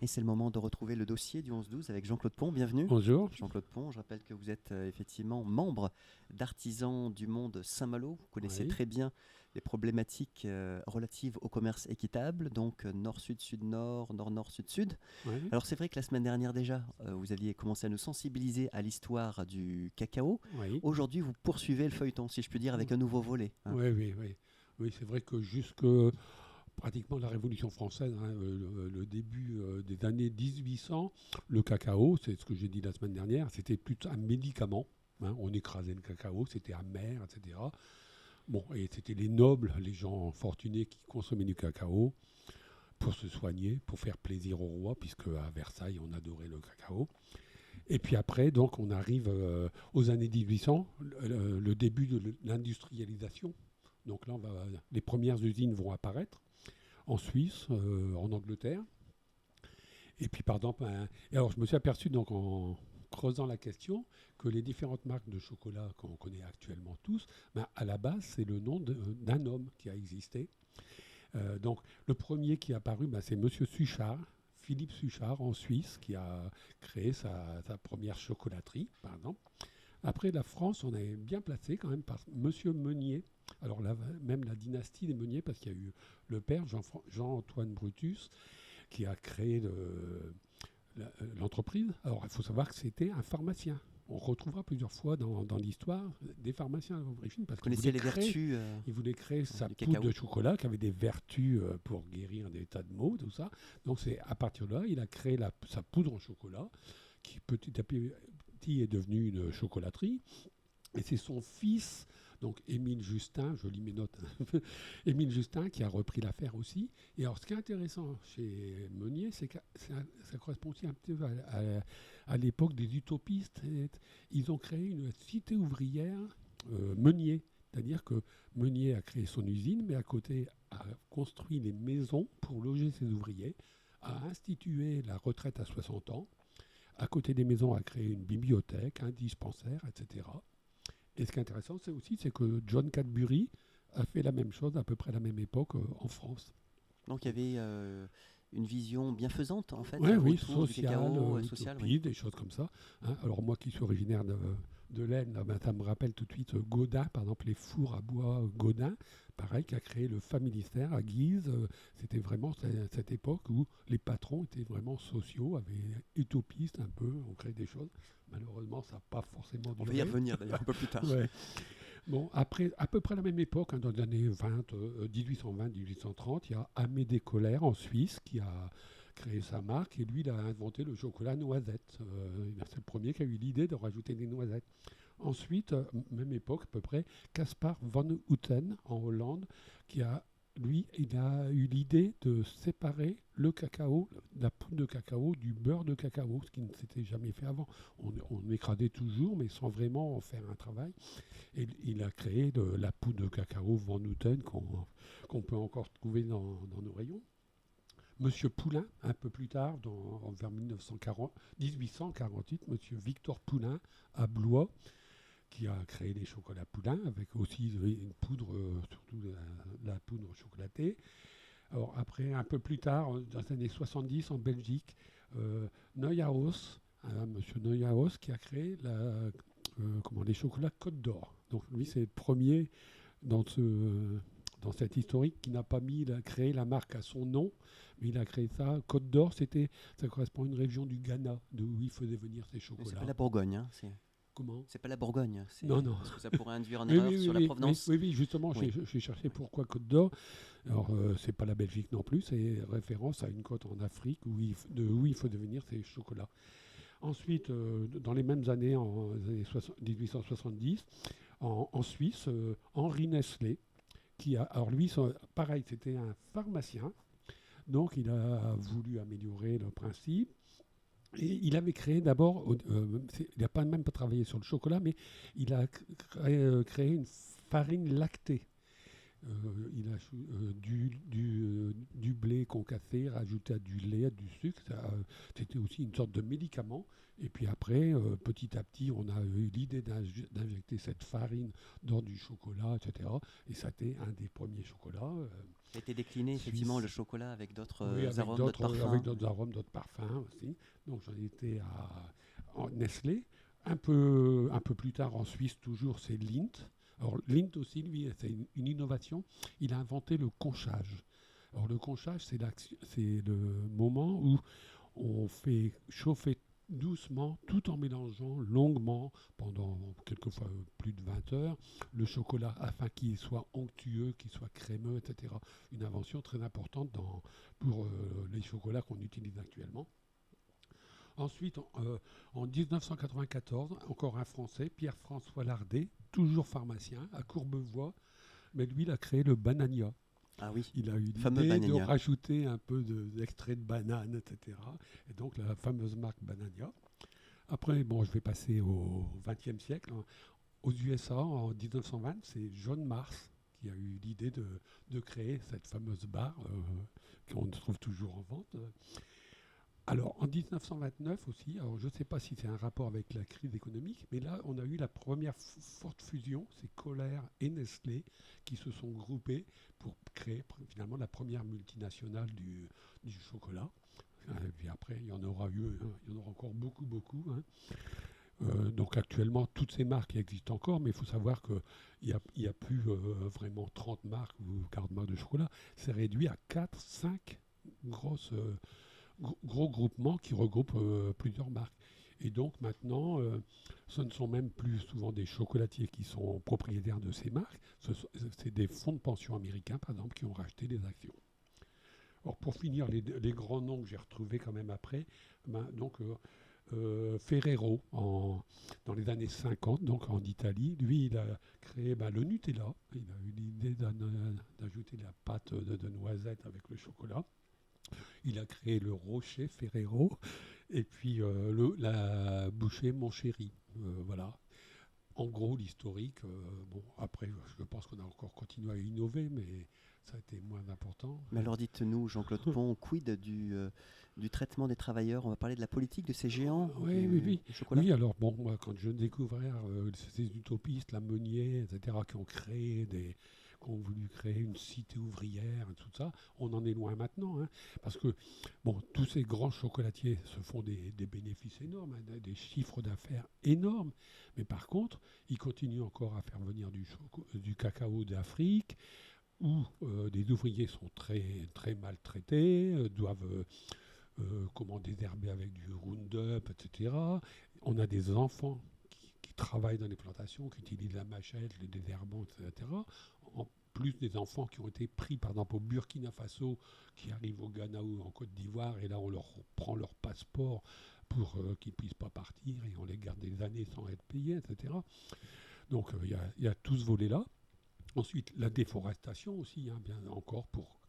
Et c'est le moment de retrouver le dossier du 11-12 avec Jean-Claude Pont. Bienvenue. Bonjour. Jean-Claude Pont, je rappelle que vous êtes effectivement membre d'Artisans du Monde Saint-Malo. Vous connaissez très bien les problématiques relatives au commerce équitable, donc nord-sud, sud-nord, nord-nord, sud-sud. Oui. Alors c'est vrai que la semaine dernière déjà, vous aviez commencé à nous sensibiliser à l'histoire du cacao. Oui. Aujourd'hui, vous poursuivez le feuilleton, si je puis dire, avec un nouveau volet. Oui, c'est vrai que jusque pratiquement la Révolution française, le début des années 1800, le cacao, c'est ce que j'ai dit la semaine dernière, c'était plutôt un médicament. On écrasait le cacao, c'était amer, etc. Bon, et c'était les nobles, les gens fortunés qui consommaient du cacao pour se soigner, pour faire plaisir au roi, puisque à Versailles, on adorait le cacao. Et puis après, donc, on arrive aux années 1800, le début de l'industrialisation. Donc là, les premières usines vont apparaître en Suisse, en Angleterre. Et puis, par exemple, et alors je me suis aperçu, donc, en creusant la question, que les différentes marques de chocolat qu'on connaît actuellement tous, à la base, c'est le nom d'un homme qui a existé. Donc, le premier qui est apparu, c'est Monsieur Suchard, Philippe Suchard, en Suisse, qui a créé sa première chocolaterie, par exemple. Après, la France, on est bien placé quand même par Monsieur Meunier. Alors là, même la dynastie des Meuniers, parce qu'il y a eu le père, Jean-Antoine Brutus, qui a créé l'entreprise. Alors, il faut savoir que c'était un pharmacien. On retrouvera plusieurs fois dans l'histoire des pharmaciens d'origine. Parce qu'il voulait vertus. Il voulait créer sa poudre de chocolat qui avait des vertus pour guérir des tas de maux, tout ça. Donc, c'est à partir de là, il a créé sa poudre en chocolat, qui petit à petit est devenue une chocolaterie. Et c'est son fils, donc Émile Justin, je lis mes notes, Émile Justin, qui a repris l'affaire aussi. Et alors, ce qui est intéressant chez Meunier, c'est que ça correspond aussi un petit peu à l'époque des utopistes. Ils ont créé une cité ouvrière Meunier. C'est-à-dire que Meunier a créé son usine, mais à côté a construit les maisons pour loger ses ouvriers, a institué la retraite à 60 ans. À côté des maisons, a créé une bibliothèque, un dispensaire, etc. Et ce qui est intéressant, c'est que John Cadbury a fait la même chose à peu près à la même époque en France. Donc il y avait une vision bienfaisante, en fait, oui, sociale, des choses comme ça. Alors moi qui suis originaire de l'Aisne, ça me rappelle tout de suite Gaudin, par exemple les fours à bois Gaudin, pareil, qui a créé le Familistère à Guise. C'était vraiment cette époque où les patrons étaient vraiment sociaux, utopistes un peu, on créait des choses. Malheureusement, ça n'a pas forcément duré. On va y revenir d'ailleurs un peu plus tard. Bon, après, à peu près à la même époque, dans les années 1820-1830, il y a Amédée Colère en Suisse qui a créé sa marque et lui, il a inventé le chocolat noisette. C'est le premier qui a eu l'idée de rajouter des noisettes. Ensuite, même époque à peu près, Caspar van Houten en Hollande qui a il a eu l'idée de séparer le cacao, la poudre de cacao, du beurre de cacao, ce qui ne s'était jamais fait avant. On écrasait toujours, mais sans vraiment en faire un travail. Et il a créé la poudre de cacao Van Houten qu'on peut encore trouver dans nos rayons. Monsieur Poulain, un peu plus tard, vers 1848, Monsieur Victor Poulain à Blois, qui a créé les chocolats Poulain, avec aussi une poudre, surtout la poudre chocolatée. Alors après, un peu plus tard, dans les années 70, en Belgique, Neuhaus, Monsieur Neuhaus, qui a créé les chocolats Côte d'Or. Donc lui, c'est le premier dans cette historique qui n'a pas créé la marque à son nom, mais il a créé ça. Côte d'Or, ça correspond à une région du Ghana, d'où il faisait venir ces chocolats. Mais c'est pas la Bourgogne, Comment ? C'est pas la Bourgogne. Non. Parce que ça pourrait induire en erreur sur la provenance. Oui, justement, j'ai cherché pourquoi Côte d'Or. Alors, c'est pas la Belgique non plus, c'est référence à une côte en Afrique où il faut devenir ces chocolats. Ensuite, dans les mêmes années, en 1870, en Suisse, Henri Nestlé, alors lui, pareil, c'était un pharmacien, donc il a voulu améliorer le principe. Et il avait créé d'abord, il n'a pas même pas travaillé sur le chocolat, mais il a créé une farine lactée. Il a du blé concassé, rajouté à du lait, à du sucre. C'était aussi une sorte de médicament. Et puis après, petit à petit, on a eu l'idée d'injecter cette farine dans du chocolat, etc. Et ça a été un des premiers chocolats. Ça a été décliné effectivement le chocolat avec d'autres arômes, d'autres parfums. Avec d'autres arômes, d'autres parfums aussi. Donc j'en étais à Nestlé. Un peu plus tard en Suisse, toujours, c'est Lindt. Alors Lindt aussi, lui, c'est une innovation. Il a inventé le conchage. Alors le conchage, c'est le moment où on fait chauffer doucement, tout en mélangeant longuement, pendant quelquefois plus de 20 heures, le chocolat afin qu'il soit onctueux, qu'il soit crémeux, etc. Une invention très importante pour les chocolats qu'on utilise actuellement. Ensuite, en 1994, encore un Français, Pierre-François Lardet, toujours pharmacien, à Courbevoie, mais lui, il a créé le Banania. Ah oui, il a eu l'idée de rajouter un peu d'extrait de banane, etc. Et donc la fameuse marque Banania. Après, bon, je vais passer au XXe siècle. Aux USA, en 1920, c'est John Mars qui a eu l'idée de créer cette fameuse barre qu'on trouve toujours en vente. Alors, en 1929 aussi, alors je ne sais pas si c'est un rapport avec la crise économique, mais là, on a eu la première forte fusion, c'est Kohler et Nestlé qui se sont groupés pour créer finalement la première multinationale du chocolat. Et puis après, il y en aura encore beaucoup, beaucoup. Donc actuellement, toutes ces marques existent encore, mais il faut savoir qu'il n'y a plus vraiment 30 marques ou 40 marques de chocolat. C'est réduit à 4, 5 gros groupements qui regroupent plusieurs marques. Et donc maintenant, ce ne sont même plus souvent des chocolatiers qui sont propriétaires de ces marques, c'est des fonds de pension américains, par exemple, qui ont racheté des actions. Alors pour finir, les grands noms que j'ai retrouvés quand même après, Ferrero, dans les années 50, donc en Italie, lui, il a créé le Nutella. Il a eu l'idée d'ajouter la pâte de noisette avec le chocolat. Il a créé le Rocher Ferrero et puis la bouchée Montchéri. Voilà. En gros, l'historique. Après, je pense qu'on a encore continué à innover, mais ça a été moins important. Mais alors dites-nous, Jean-Claude Pont, quid du traitement des travailleurs? On va parler de la politique de ces géants du chocolat. Oui, alors moi, quand je découvrais ces utopistes, la Meunier, etc., qui ont voulu créer une cité ouvrière, tout ça, on en est loin maintenant. Parce que tous ces grands chocolatiers se font des bénéfices énormes, des chiffres d'affaires énormes. Mais par contre, ils continuent encore à faire venir du cacao d'Afrique, où des ouvriers sont très, très maltraités, doivent désherber avec du Roundup, etc. On a des enfants qui travaillent dans les plantations, qui utilisent la machette, les désherbants, etc. En plus des enfants qui ont été pris, par exemple, au Burkina Faso, qui arrivent au Ghana ou en Côte d'Ivoire, et là on leur prend leur passeport pour qu'ils ne puissent pas partir, et on les garde des années sans être payés, etc. Donc il y a tout ce volet-là. Ensuite, la déforestation aussi, bien encore pour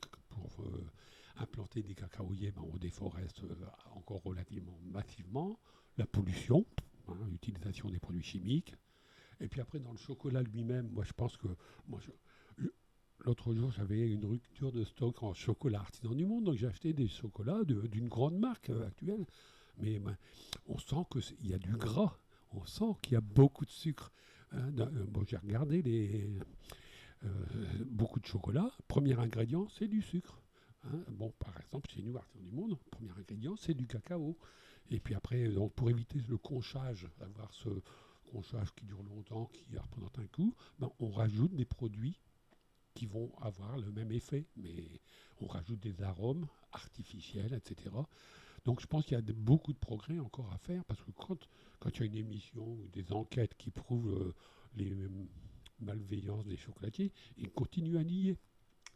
implanter des cacaoyers, on déforeste encore relativement massivement. La pollution, l'utilisation des produits chimiques. Et puis après, dans le chocolat lui-même, moi je pense que... L'autre jour, j'avais une rupture de stock en chocolat artisan du monde, donc j'ai acheté des chocolats d'une grande marque actuelle. Mais on sent qu'il y a du gras, on sent qu'il y a beaucoup de sucre. J'ai regardé beaucoup de chocolat. Premier ingrédient, c'est du sucre. Par exemple, chez nous, Artisan du Monde, premier ingrédient, c'est du cacao. Et puis après, donc, pour éviter le conchage, avoir ce conchage qui dure longtemps, qui représente un coût, on rajoute des produits qui vont avoir le même effet, mais on rajoute des arômes artificiels, etc. Donc je pense qu'il y a beaucoup de progrès encore à faire, parce que quand il y a une émission ou des enquêtes qui prouvent les malveillances des chocolatiers, ils continuent à nier.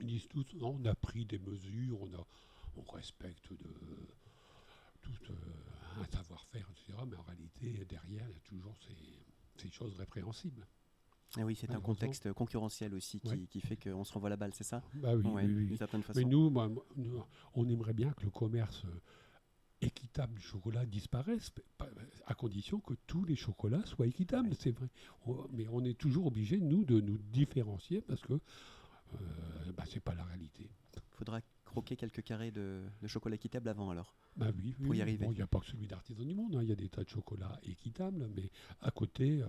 Ils disent tous, non, on a pris des mesures, on respecte tout un savoir-faire, etc. Mais en réalité, derrière, il y a toujours ces choses répréhensibles. Ah oui, c'est un contexte concurrentiel aussi qui fait qu'on se renvoie la balle, c'est ça? Oui. D'une certaine façon. Mais nous, on aimerait bien que le commerce équitable du chocolat disparaisse, à condition que tous les chocolats soient équitables, c'est vrai. Mais on est toujours obligé, nous, de nous différencier, parce que c'est pas la réalité. Faudra croquer quelques carrés de chocolat équitable avant alors. Oui, pour y arriver. Bon, il n'y a pas que celui d'Artisan du Monde, il y a des tas de chocolats équitables, mais à côté,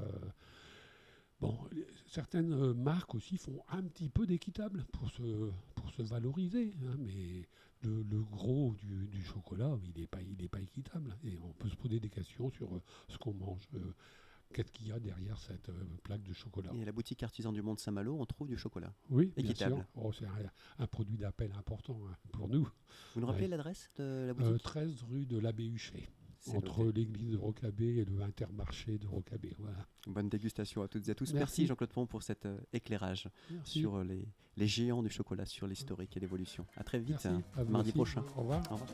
certaines marques aussi font un petit peu d'équitable pour se valoriser, mais le gros du chocolat, il n'est pas équitable. Et on peut se poser des questions sur ce qu'on mange. Qu'est-ce qu'il y a derrière cette plaque de chocolat? Et à la boutique Artisan du Monde Saint-Malo, on trouve du chocolat Oui, équitable. Bien sûr. C'est un produit d'appel important pour nous. Vous nous rappelez l'adresse de la boutique? 13 rue de l'Abbé Huchet, entre l'église de Rocabé et le Intermarché de Rocabé. Voilà. Bonne dégustation à toutes et à tous. Merci Jean-Claude Pont pour cet éclairage sur les géants du chocolat, sur l'historique et l'évolution. À très vite, mardi prochain. Au revoir. Au revoir.